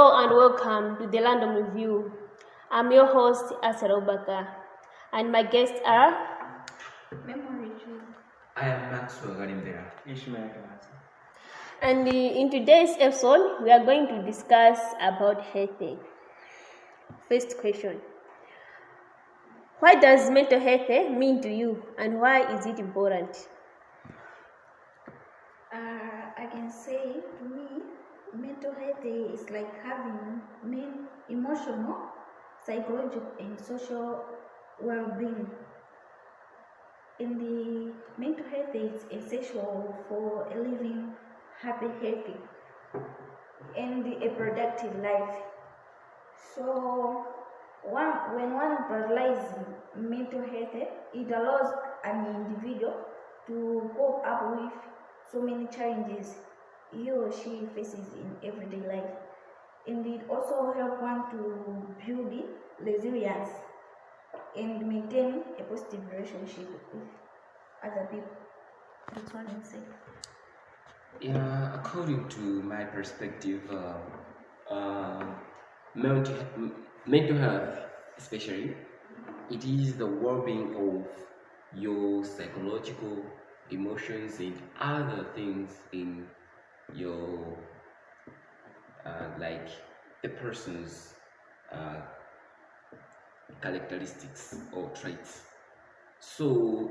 Hello and welcome to the Random Review. I'm your host, Asar Obaka, and my guests are Memory Tree. I am Maxwell Garimdera. Ishmael Kamasi. And in today's episode, we are going to discuss about health. First question. What does mental health mean to you and why is it important? I can say to me, mental health is like having emotional, psychological, and social well-being. In the mental health is essential for a living, happy, healthy, and a productive life. So, when one prioritizes mental health, it allows an individual to cope up with so many challenges he or she faces in everyday life. And it also helps one to build resilience and maintain a positive relationship with other people. That's what I say. Yeah, according to my perspective, mental, mental health, especially, it is the well-being of your psychological emotions and other things in your like the person's characteristics or traits. So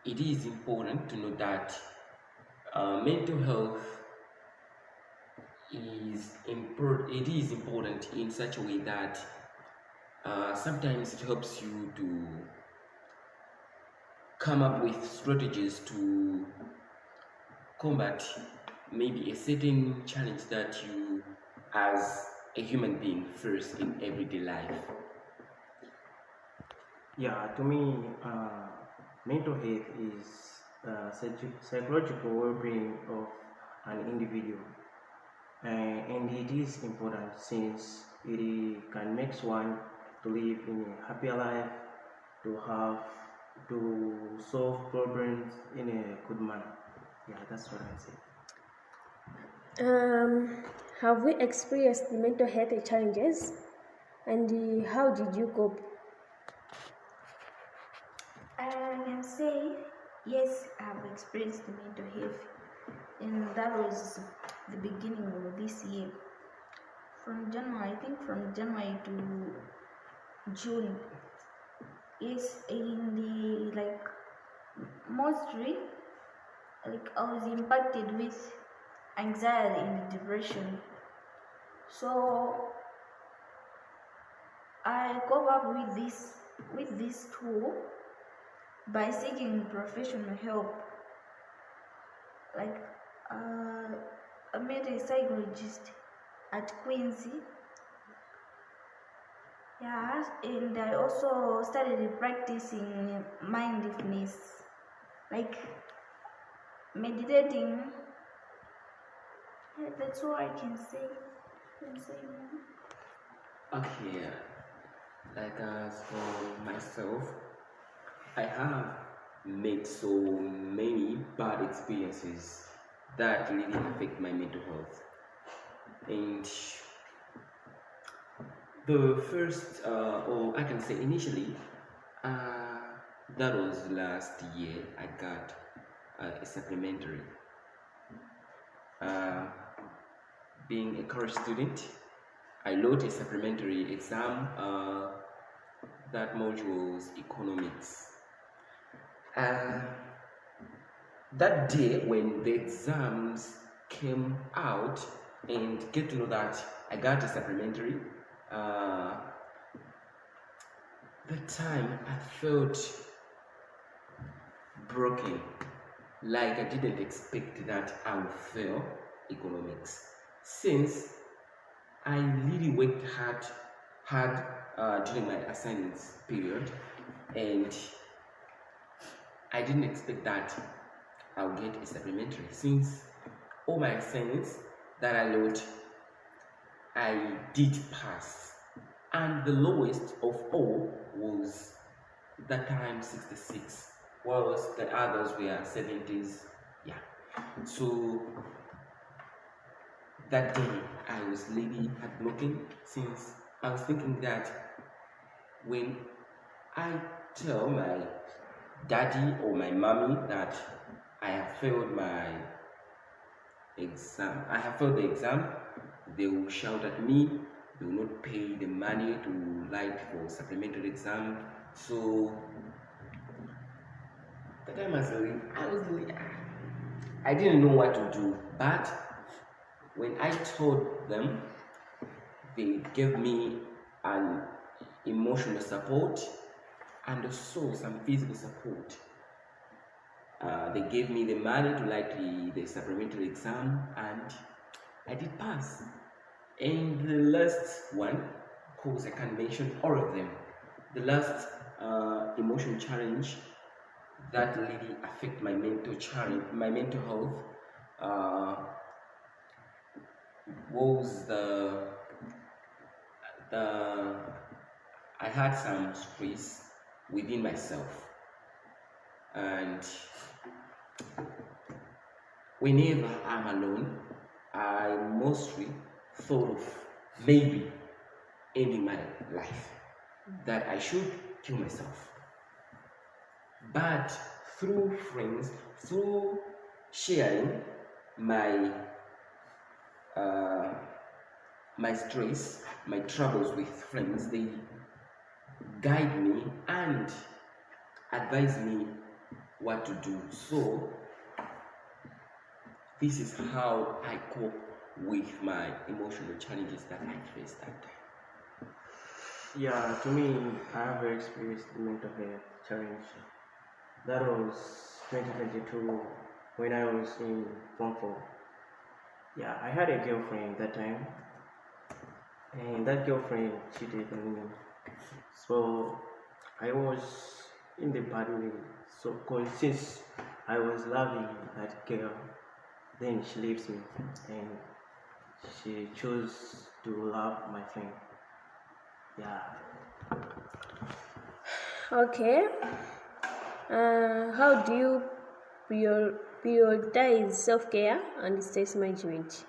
it is important to know that mental health is important. It is important in such a way that sometimes it helps you to come up with strategies to combat maybe a certain challenge that you as a human being face in everyday life. Yeah, to me, mental health is psychological well-being of an individual, and it is important since it can make one to live in a happier life, to solve problems in a good manner. Yeah, that's what I say. Have we experienced mental health challenges and how did you cope? I can say yes, I've experienced mental health, and that was the beginning of this year. From January, I think from January to June, is in the mostly I was impacted with anxiety and depression. So I cope up with this tool by seeking professional help. I met a psychologist at Quincy. Yeah, and I also started practicing mindfulness, like meditating. Yeah, that's all I can say. Okay, like as for myself, I have made so many bad experiences that really affect my mental health. And the first, or I can say initially, that was last year, I got a supplementary. Being a college student, I wrote a supplementary exam. That module was economics. That day when the exams came out and get to know that I got a supplementary, that time I felt broken, like I didn't expect that I would fail economics, since I really worked hard during my assignments period, and I didn't expect that I would get a supplementary, since all my assignments that I wrote, I did pass, and the lowest of all was that time 66, whilst the others were 70s. Yeah, so that day I was really looking, since I was thinking that when I tell my daddy or my mommy that I have failed my exam, I have failed the exam, they will shout at me, they will not pay the money to write for supplementary exam. So the time I didn't know what to do, but when I told them, they gave me an emotional support and also some physical support. They gave me the money to write the supplementary exam, and I did pass. And the last one, of course, I can't mention all of them. The last emotional challenge that really affect my mental challenge, my mental health, was I had some stress within myself, and whenever I'm alone, I mostly thought of maybe ending my life, that I should kill myself. But through friends, through sharing my my stress, my troubles with friends, they guide me and advise me what to do. So this is how I cope with my emotional challenges that I faced that time. Yeah, to me, I have experienced mental health challenge. That was 2022 when I was in Form 4. Yeah, I had a girlfriend that time, and that girlfriend cheated on me. So I was in the bad way. So, cause since I was loving that girl, then she leaves me, and she chose to love my friend. Yeah. Okay. How do you prioritize self-care and stress management?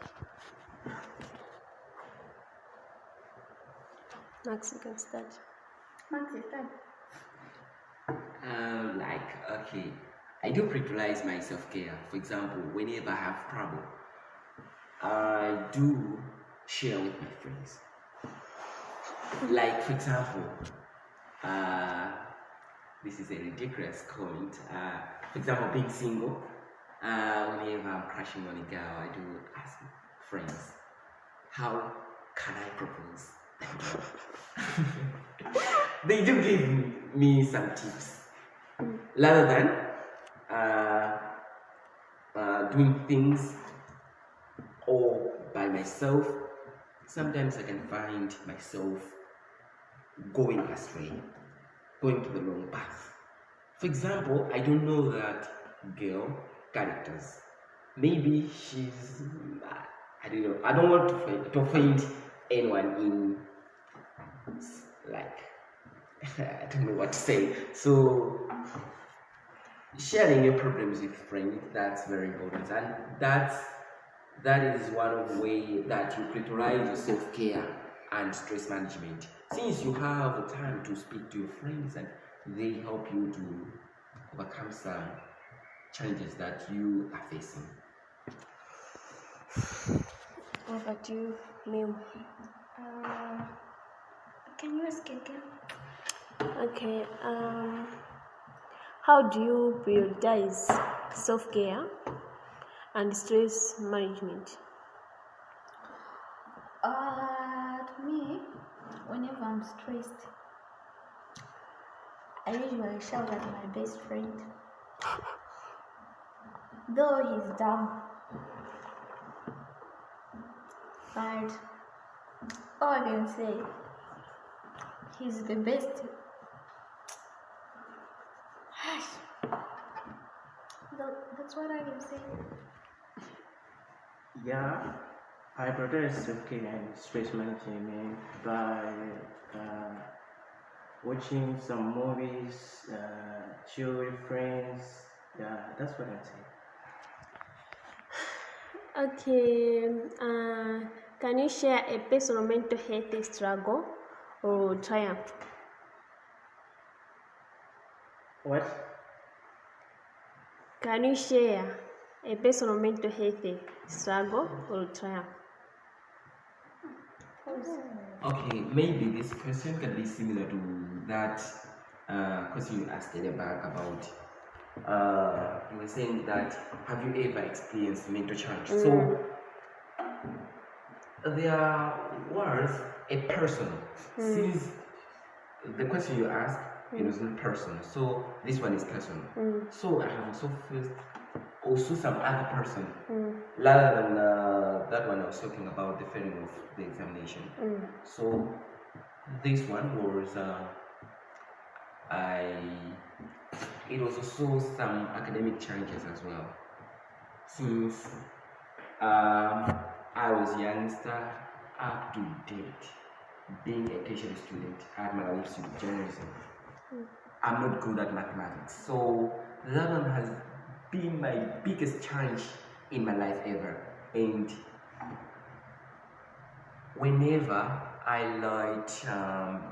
Max, you can start. Max, you start. Okay, I do prioritize my self-care. For example, whenever I have trouble, I do share with my friends. Like, for example, this is a ridiculous comment. For example, being single, whenever I'm crashing on a girl, I do ask friends, how can I propose? They do give me some tips. Rather than doing things all by myself, sometimes I can find myself going astray, going to the wrong path. For example, I don't know that girl characters. Maybe she's, I don't know. I don't want to offend anyone in, like, I don't know what to say. So sharing your problems with friends, that's very important, and that is one of the way that you prioritize your self-care and stress management, since you have the time to speak to your friends and they help you to overcome some challenges that you are facing. Over to you, Mim. Can you ask again? Okay. How do you prioritize self-care and stress management? To me, whenever I'm stressed, I usually shout at my best friend. Though he's dumb, but all I can say, he's the best. That's what I can say. Yeah, I prioritize self-care and stress management by watching some movies, chill with friends. Yeah, that's what I say. Okay. Can you share a personal mental health struggle or triumph? What? Can you share a personal mental health struggle or triumph? Okay, maybe this question can be similar to that question you asked earlier back about. You were saying that have you ever experienced mental challenge? So there was a person. Since the question you asked, it was not personal. So this one is personal. So I have also faced also some other person rather than that one I was talking about the failing of the examination. So this one was it was also some academic challenges as well. Since I was youngster up to date, being a tertiary student at Malawi Institute of Journalism, I'm not good at mathematics. So that one has been my biggest challenge in my life ever. And whenever I write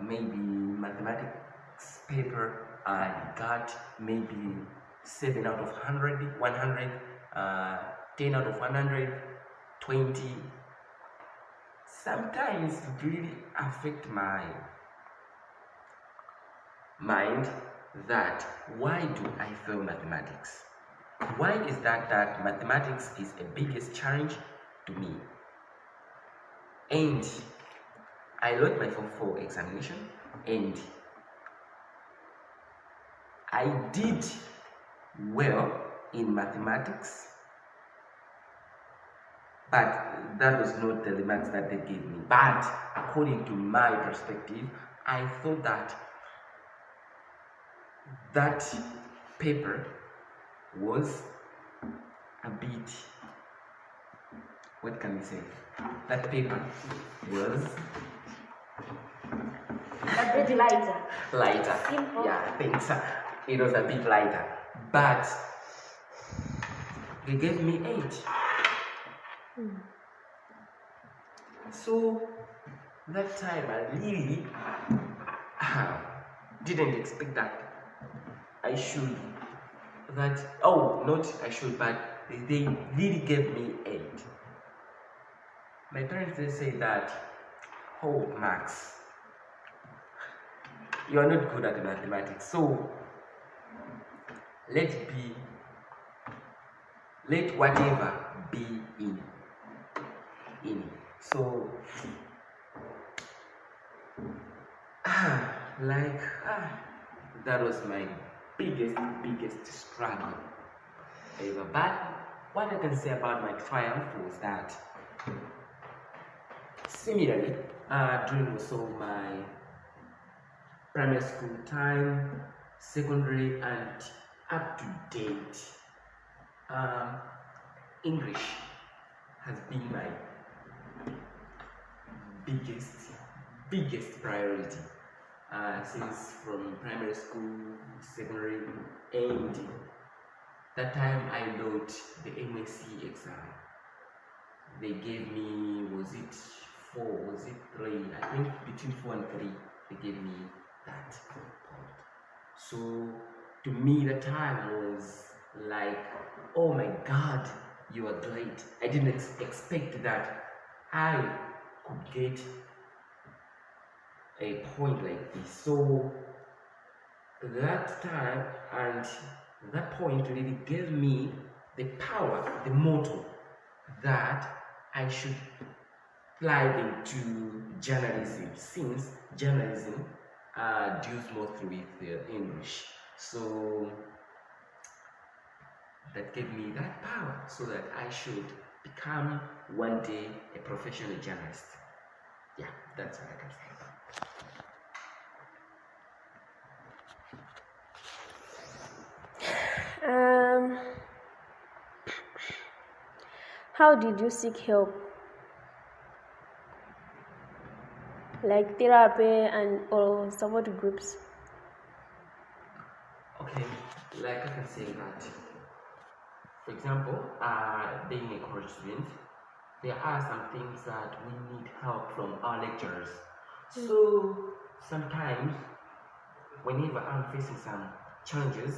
maybe mathematics paper, I got maybe 7 out of 100, 100, 10 out of 100, 20. Sometimes it really affect my mind that why do I fail mathematics? Why is that mathematics is the biggest challenge to me? And I wrote my Form 4 examination and I did well in mathematics, but that was not the remarks that they gave me. But according to my perspective, I thought that paper was a bit, what can we say? That paper was A bit lighter. lighter. Simple. Yeah, I think so. It was a bit lighter. But they gave me 8. So that time I really didn't expect that I should but they really gave me 8. My parents they say that, oh Max, you are not good at mathematics, so let whatever be in. So that was my biggest struggle ever. But what I can say about my triumph was that similarly during also my primary school time, secondary and up to date, English has been my biggest priority since from primary school, secondary, and that time I wrote the MSc exam. They gave me, was it 4, was it 3? I think between 4 and 3 they gave me that point. So to me the time was like, oh my god, you are great. I didn't expect that I could get a point like this. So that time and that point really gave me the power, the motto that I should dive into journalism, since journalism deals mostly with English. So that gave me that power so that I should become one day a professional journalist. Yeah, that's what I can say. How did you seek help? Like therapy and or support groups? Okay, like I can say that, for example, being a college student, there are some things that we need help from our lecturers. So sometimes, whenever I'm facing some challenges,